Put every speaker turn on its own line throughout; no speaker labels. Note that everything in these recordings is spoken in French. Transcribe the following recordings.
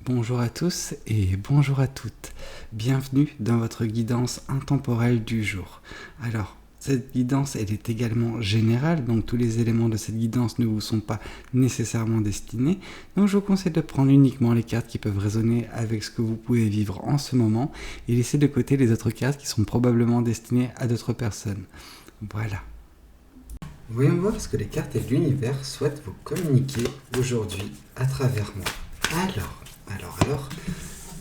Bonjour à tous et bonjour à toutes. Bienvenue dans votre guidance intemporelle du jour. Alors, cette guidance, elle est également générale, donc tous les éléments de cette guidance ne vous sont pas nécessairement destinés. Donc je vous conseille de prendre uniquement les cartes qui peuvent résonner avec ce que vous pouvez vivre en ce moment et laisser de côté les autres cartes qui sont probablement destinées à d'autres personnes. Voilà. Voyons voir ce que les cartes et l'univers souhaitent vous communiquer aujourd'hui à travers moi. Alors,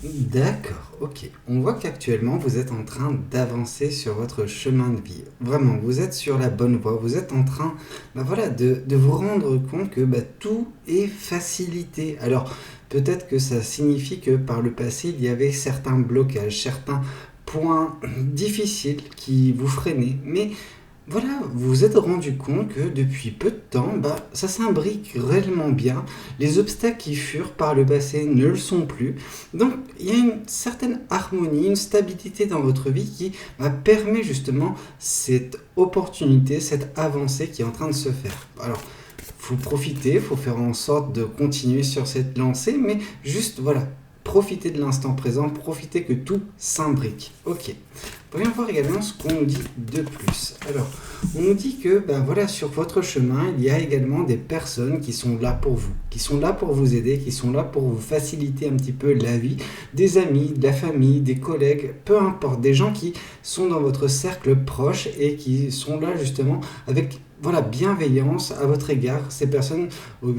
d'accord, ok. On voit qu'actuellement, vous êtes en train d'avancer sur votre chemin de vie. Vraiment, vous êtes sur la bonne voie. Vous êtes en train de vous rendre compte que tout est facilité. Alors, peut-être que ça signifie que par le passé, il y avait certains blocages, certains points difficiles qui vous freinaient. Mais voilà, vous vous êtes rendu compte que depuis peu de temps, ça s'imbrique réellement bien. Les obstacles qui furent par le passé ne le sont plus. Donc, il y a une certaine harmonie, une stabilité dans votre vie qui permet justement cette opportunité, cette avancée qui est en train de se faire. Alors, il faut profiter, il faut faire en sorte de continuer sur cette lancée, mais juste, profitez de l'instant présent, profitez que tout s'imbrique. Ok. Voyons voir également ce qu'on nous dit de plus. Alors, on nous dit que sur votre chemin, il y a également des personnes qui sont là pour vous, qui sont là pour vous aider, qui sont là pour vous faciliter un petit peu la vie, des amis, de la famille, des collègues, peu importe, des gens qui sont dans votre cercle proche et qui sont là justement avec bienveillance à votre égard, ces personnes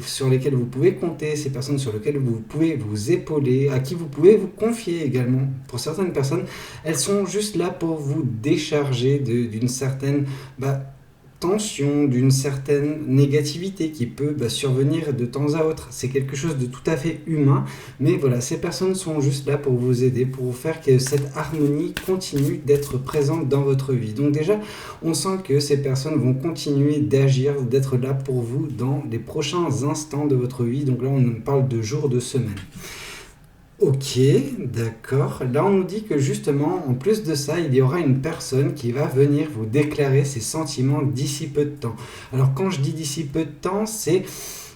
sur lesquelles vous pouvez compter, ces personnes sur lesquelles vous pouvez vous épauler, à qui vous pouvez vous confier également. Pour certaines personnes, elles sont juste là pour vous décharger d'une certaine tension, d'une certaine négativité qui peut survenir de temps à autre. C'est quelque chose de tout à fait humain, mais ces personnes sont juste là pour vous aider, pour vous faire que cette harmonie continue d'être présente dans votre vie. Donc déjà, on sent que ces personnes vont continuer d'agir, d'être là pour vous dans les prochains instants de votre vie. Donc là, on parle de jours, de semaines. Ok, d'accord. Là, on nous dit que justement, en plus de ça, il y aura une personne qui va venir vous déclarer ses sentiments d'ici peu de temps. Alors, quand je dis d'ici peu de temps, c'est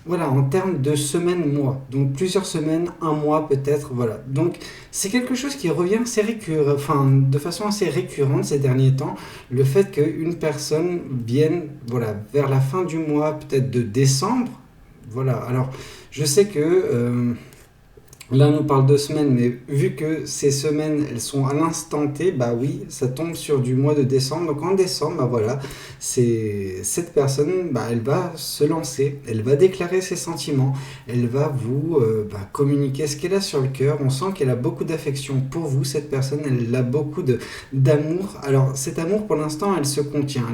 en termes de semaines, mois. Donc, plusieurs semaines, un mois peut-être, Donc, c'est quelque chose qui revient de façon assez récurrente ces derniers temps. Le fait qu'une personne vienne, vers la fin du mois, peut-être de décembre. Alors, je sais que... Là, on nous parle de semaines, mais vu que ces semaines, elles sont à l'instant T, oui, ça tombe sur du mois de décembre. Donc en décembre, cette personne, elle va se lancer, elle va déclarer ses sentiments, elle va vous communiquer ce qu'elle a sur le cœur. On sent qu'elle a beaucoup d'affection pour vous, cette personne, elle a beaucoup d'amour. Alors cet amour, pour l'instant, elle se contient,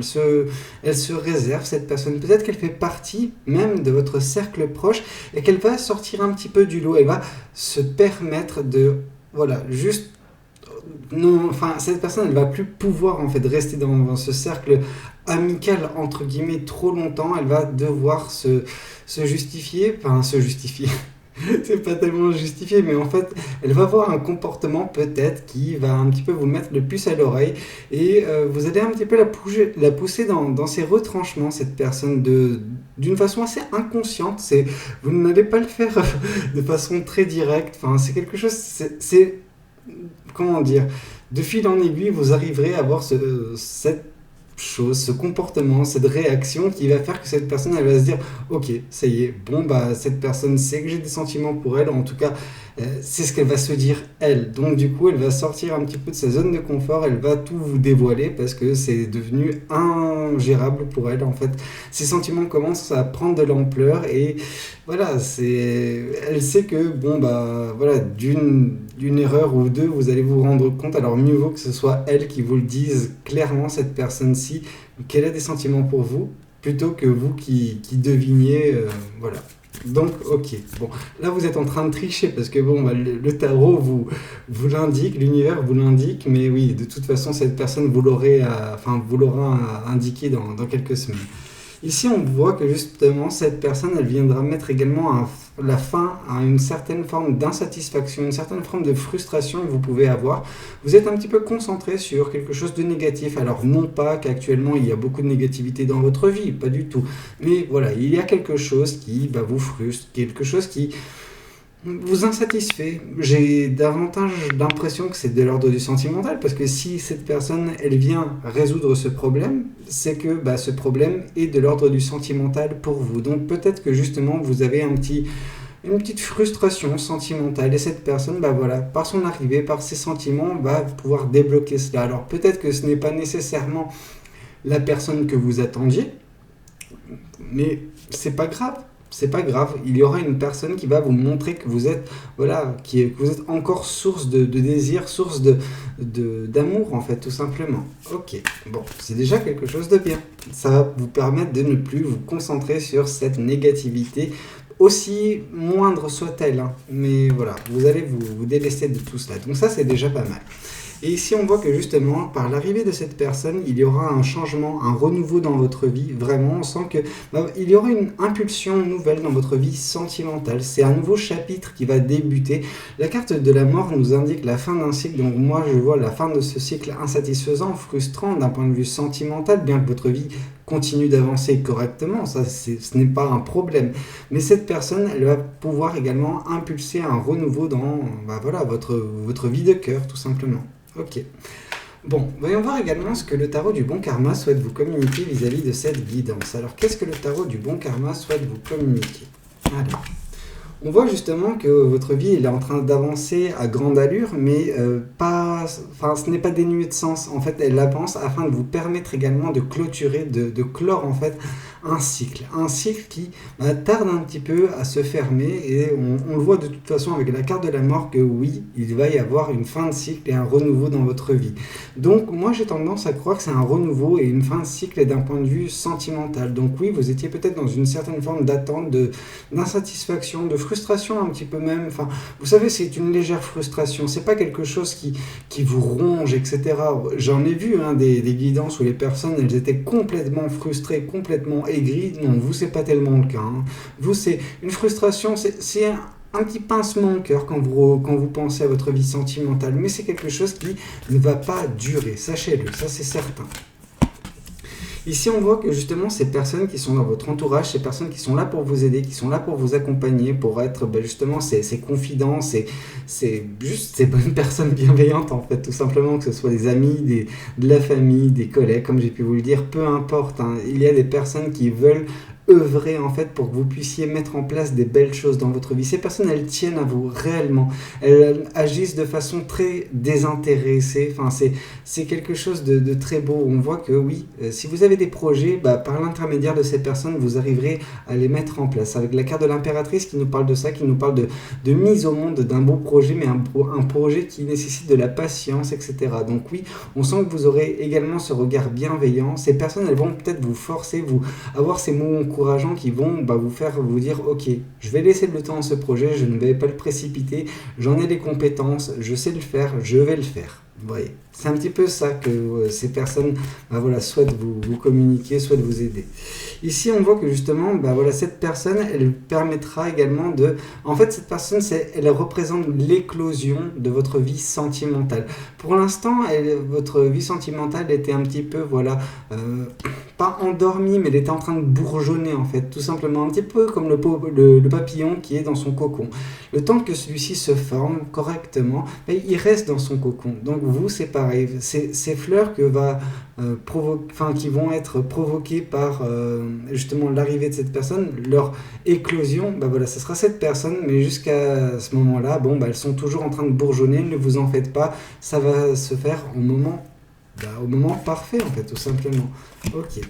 elle se réserve, cette personne. Peut-être qu'elle fait partie même de votre cercle proche et qu'elle va sortir un petit peu du lot, elle va se permettre de cette personne, elle va plus pouvoir rester dans ce cercle amical entre guillemets trop longtemps. Elle va devoir se justifier, c'est pas tellement justifié, mais en fait, elle va avoir un comportement peut-être qui va un petit peu vous mettre le puce à l'oreille et vous allez un petit peu la pousser dans ses retranchements, cette personne, d'une façon assez inconsciente. Vous n'allez pas le faire de façon très directe. C'est quelque chose, c'est comment dire, de fil en aiguille, vous arriverez à avoir cette chose, ce comportement, cette réaction qui va faire que cette personne, elle va se dire ok, ça y est, cette personne sait que j'ai des sentiments pour elle, en tout cas c'est ce qu'elle va se dire elle. Donc du coup, elle va sortir un petit peu de sa zone de confort, elle va tout vous dévoiler parce que c'est devenu ingérable pour elle. En fait, ses sentiments commencent à prendre de l'ampleur et elle sait que d'une erreur ou deux, vous allez vous rendre compte. Alors mieux vaut que ce soit elle qui vous le dise clairement, cette personne-ci, qu'elle a des sentiments pour vous, plutôt que vous qui deviniez, Donc, ok. Bon, là, vous êtes en train de tricher parce que le tarot vous l'indique, l'univers vous l'indique, mais oui, de toute façon, cette personne vous l'aura indiqué dans quelques semaines. Ici, on voit que justement, cette personne, elle viendra mettre également la fin à une certaine forme d'insatisfaction, une certaine forme de frustration que vous pouvez avoir. Vous êtes un petit peu concentré sur quelque chose de négatif. Alors, non pas qu'actuellement, il y a beaucoup de négativité dans votre vie, pas du tout. Mais il y a quelque chose qui vous frustre, quelque chose qui vous insatisfait. J'ai davantage l'impression que c'est de l'ordre du sentimental, parce que si cette personne, elle vient résoudre ce problème, c'est que ce problème est de l'ordre du sentimental pour vous. Donc peut-être que justement, vous avez une petite frustration sentimentale, et cette personne, voilà, par son arrivée, par ses sentiments, va pouvoir débloquer cela. Alors peut-être que ce n'est pas nécessairement la personne que vous attendiez, mais c'est pas grave. C'est pas grave, il y aura une personne qui va vous montrer que vous êtes, que vous êtes encore source de désir, source d'amour en fait, tout simplement. Ok, bon, c'est déjà quelque chose de bien. Ça va vous permettre de ne plus vous concentrer sur cette négativité, aussi moindre soit-elle, hein. Mais voilà, vous allez vous délester de tout cela. Donc ça, c'est déjà pas mal. Et ici, on voit que justement, par l'arrivée de cette personne, il y aura un changement, un renouveau dans votre vie. Vraiment, on sent que il y aura une impulsion nouvelle dans votre vie sentimentale. C'est un nouveau chapitre qui va débuter. La carte de la mort nous indique la fin d'un cycle. Donc moi, je vois la fin de ce cycle insatisfaisant, frustrant d'un point de vue sentimental, bien que votre vie continue d'avancer correctement. Ça, ce n'est pas un problème. Mais cette personne, elle va pouvoir également impulser un renouveau dans votre vie de cœur, tout simplement. Ok. Bon, voyons voir également ce que le tarot du bon karma souhaite vous communiquer vis-à-vis de cette guidance. Alors, qu'est-ce que le tarot du bon karma souhaite vous communiquer? Alors, on voit justement que votre vie elle est en train d'avancer à grande allure, mais ce n'est pas dénué de sens. En fait, elle avance afin de vous permettre également de clôturer, de clore en fait un cycle qui tarde un petit peu à se fermer, et on le voit de toute façon avec la carte de la mort que oui, il va y avoir une fin de cycle et un renouveau dans votre vie. Donc moi j'ai tendance à croire que c'est un renouveau et une fin de cycle d'un point de vue sentimental. Donc oui, vous étiez peut-être dans une certaine forme d'attente, d'insatisfaction, de frustration un petit peu même. Enfin, vous savez, c'est une légère frustration, c'est pas quelque chose qui vous ronge, etc. J'en ai vu des guidances où les personnes, elles étaient complètement frustrées, complètement aigries. Non, vous, c'est pas tellement le cas, hein. Vous, c'est une frustration, c'est un petit pincement au cœur quand vous pensez à votre vie sentimentale, mais c'est quelque chose qui ne va pas durer, sachez-le, ça c'est certain. Ici, on voit que justement, ces personnes qui sont dans votre entourage, ces personnes qui sont là pour vous aider, qui sont là pour vous accompagner, pour être justement ces confidents, c'est juste ces bonnes personnes bienveillantes, en fait, tout simplement, que ce soit des amis, de la famille, des collègues, comme j'ai pu vous le dire, peu importe, hein. Il y a des personnes qui veulent œuvrer en fait pour que vous puissiez mettre en place des belles choses dans votre vie. Ces personnes, elles tiennent à vous réellement, elles agissent de façon très désintéressée. Enfin, c'est quelque chose de très beau. On voit que oui, si vous avez des projets, par l'intermédiaire de ces personnes, vous arriverez à les mettre en place. Avec la carte de l'impératrice qui nous parle de ça, qui nous parle de mise au monde d'un beau projet, mais un projet qui nécessite de la patience, etc. Donc oui, on sent que vous aurez également ce regard bienveillant. Ces personnes, elles vont peut-être vous forcer, avoir ces mots encourageants qui vont vous faire vous dire ok, je vais laisser le temps à ce projet, je ne vais pas le précipiter, j'en ai les compétences, je sais le faire, je vais le faire. Vous voyez, c'est un petit peu ça que ces personnes souhaitent vous communiquer, souhaitent vous aider. Ici, on voit que justement, cette personne, elle permettra également de... En fait, cette personne, elle représente l'éclosion de votre vie sentimentale. Pour l'instant, votre vie sentimentale était un petit peu, pas endormie, mais elle était en train de bourgeonner, en fait, tout simplement. Un petit peu comme le papillon qui est dans son cocon. Le temps que celui-ci se forme correctement, il reste dans son cocon. Donc vous, c'est pareil. Ces fleurs qui vont être provoquées par justement l'arrivée de cette personne, leur éclosion, ce sera cette personne, mais jusqu'à ce moment-là, elles sont toujours en train de bourgeonner, ne vous en faites pas, ça va se faire au moment parfait, en fait, tout simplement. Ok.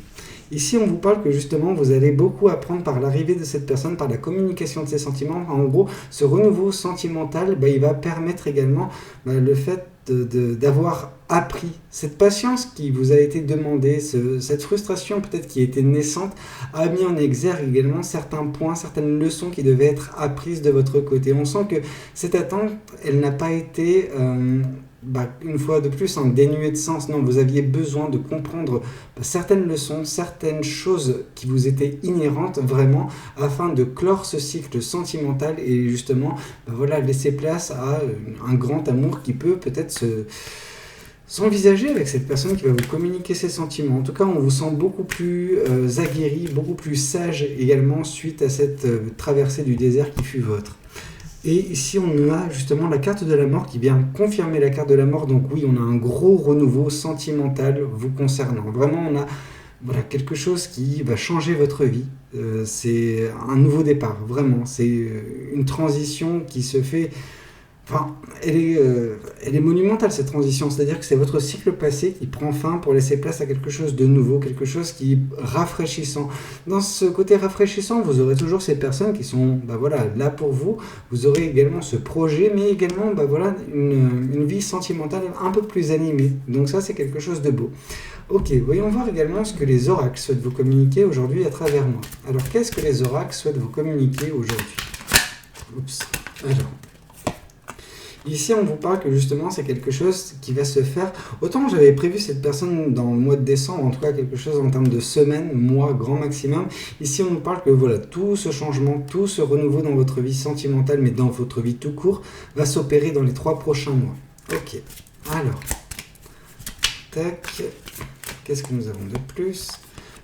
Ici, on vous parle que justement, vous allez beaucoup apprendre par l'arrivée de cette personne, par la communication de ses sentiments. En gros, ce renouveau sentimental, il va permettre également le fait d'avoir appris cette patience qui vous a été demandée, cette frustration peut-être qui était naissante, a mis en exergue également certains points, certaines leçons qui devaient être apprises de votre côté. On sent que cette attente, elle n'a pas été... une fois de plus, dénué de sens. Non, vous aviez besoin de comprendre certaines leçons, certaines choses qui vous étaient inhérentes vraiment, afin de clore ce cycle sentimental et justement, laisser place à un grand amour qui peut peut-être s'envisager avec cette personne qui va vous communiquer ses sentiments. En tout cas, on vous sent beaucoup plus aguerri, beaucoup plus sage également suite à cette traversée du désert qui fut vôtre. Et ici, on a justement la carte de la mort qui vient confirmer la carte de la mort. Donc oui, on a un gros renouveau sentimental vous concernant. Vraiment, on a voilà, quelque chose qui va changer votre vie. C'est un nouveau départ, vraiment. C'est une transition qui se fait... Enfin, elle est monumentale cette transition, c'est-à-dire que c'est votre cycle passé qui prend fin pour laisser place à quelque chose de nouveau, quelque chose qui est rafraîchissant. Dans ce côté rafraîchissant, vous aurez toujours ces personnes qui sont voilà, là pour vous. Vous aurez également ce projet, mais également voilà, une vie sentimentale un peu plus animée. Donc ça, c'est quelque chose de beau. Ok, voyons voir également ce que les oracles souhaitent vous communiquer aujourd'hui à travers moi. Alors, qu'est-ce que les oracles souhaitent vous communiquer aujourd'hui? Oups, alors... Ici, on vous parle que justement, c'est quelque chose qui va se faire. Autant j'avais prévu cette personne dans le mois de décembre, en tout cas quelque chose en termes de semaines, mois, grand maximum. Ici, on nous parle que voilà, tout ce changement, tout ce renouveau dans votre vie sentimentale, mais dans votre vie tout court, va s'opérer dans les 3 prochains mois. Ok, alors, tac, qu'est-ce que nous avons de plus ?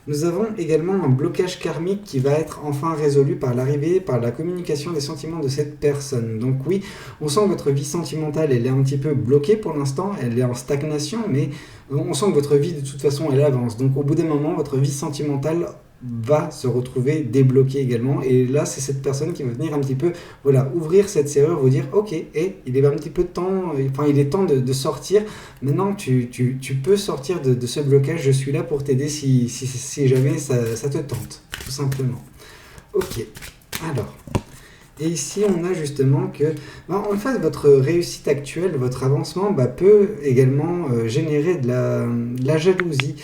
Nous avons également un blocage karmique qui va être enfin résolu par l'arrivée, par la communication des sentiments de cette personne. Donc oui, on sent que votre vie sentimentale, elle est un petit peu bloquée pour l'instant, elle est en stagnation, mais on sent que votre vie, de toute façon, elle avance. Donc au bout d'un moment, votre vie sentimentale va se retrouver débloquée également. Et là, c'est cette personne qui va venir un petit peu ouvrir cette serrure, vous dire ok, il est un petit peu de temps, enfin il est temps de sortir. Maintenant, tu peux sortir de ce blocage. Je suis là pour t'aider si jamais ça te tente, tout simplement. Ok, alors... Et ici, on a justement que, en fait, votre réussite actuelle, votre avancement peut également générer de la jalousie,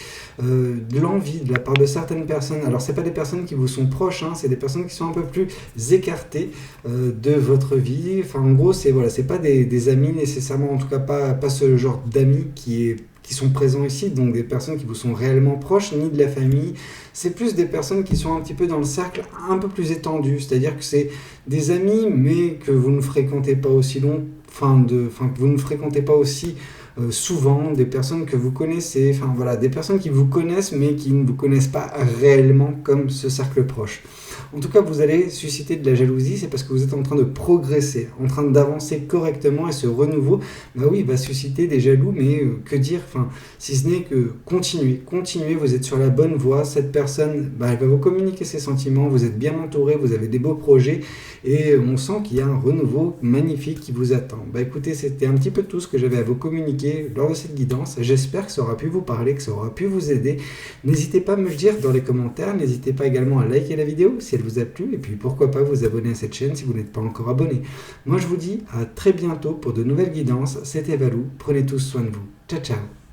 de l'envie de la part de certaines personnes. Alors, ce n'est pas des personnes qui vous sont proches, c'est des personnes qui sont un peu plus écartées de votre vie. Enfin, en gros, c'est pas des amis nécessairement, en tout cas pas ce genre d'amis qui sont présents ici, donc des personnes qui vous sont réellement proches, ni de la famille. C'est plus des personnes qui sont un petit peu dans le cercle un peu plus étendu, c'est-à-dire que c'est des amis, mais que vous ne fréquentez pas aussi que vous ne fréquentez pas aussi souvent, des personnes que vous connaissez, des personnes qui vous connaissent, mais qui ne vous connaissent pas réellement comme ce cercle proche. En tout cas, vous allez susciter de la jalousie, c'est parce que vous êtes en train de progresser, en train d'avancer correctement, et ce renouveau, il va susciter des jaloux, mais que dire, si ce n'est que continuez, vous êtes sur la bonne voie, cette personne, elle va vous communiquer ses sentiments, vous êtes bien entouré, vous avez des beaux projets, et on sent qu'il y a un renouveau magnifique qui vous attend. Écoutez, c'était un petit peu tout ce que j'avais à vous communiquer lors de cette guidance. J'espère que ça aura pu vous parler, que ça aura pu vous aider. N'hésitez pas à me le dire dans les commentaires, n'hésitez pas également à liker la vidéo si elle vous a plu, et puis pourquoi pas vous abonner à cette chaîne si vous n'êtes pas encore abonné. Moi je vous dis à très bientôt pour de nouvelles guidances. C'était Valou, prenez tous soin de vous. Ciao ciao.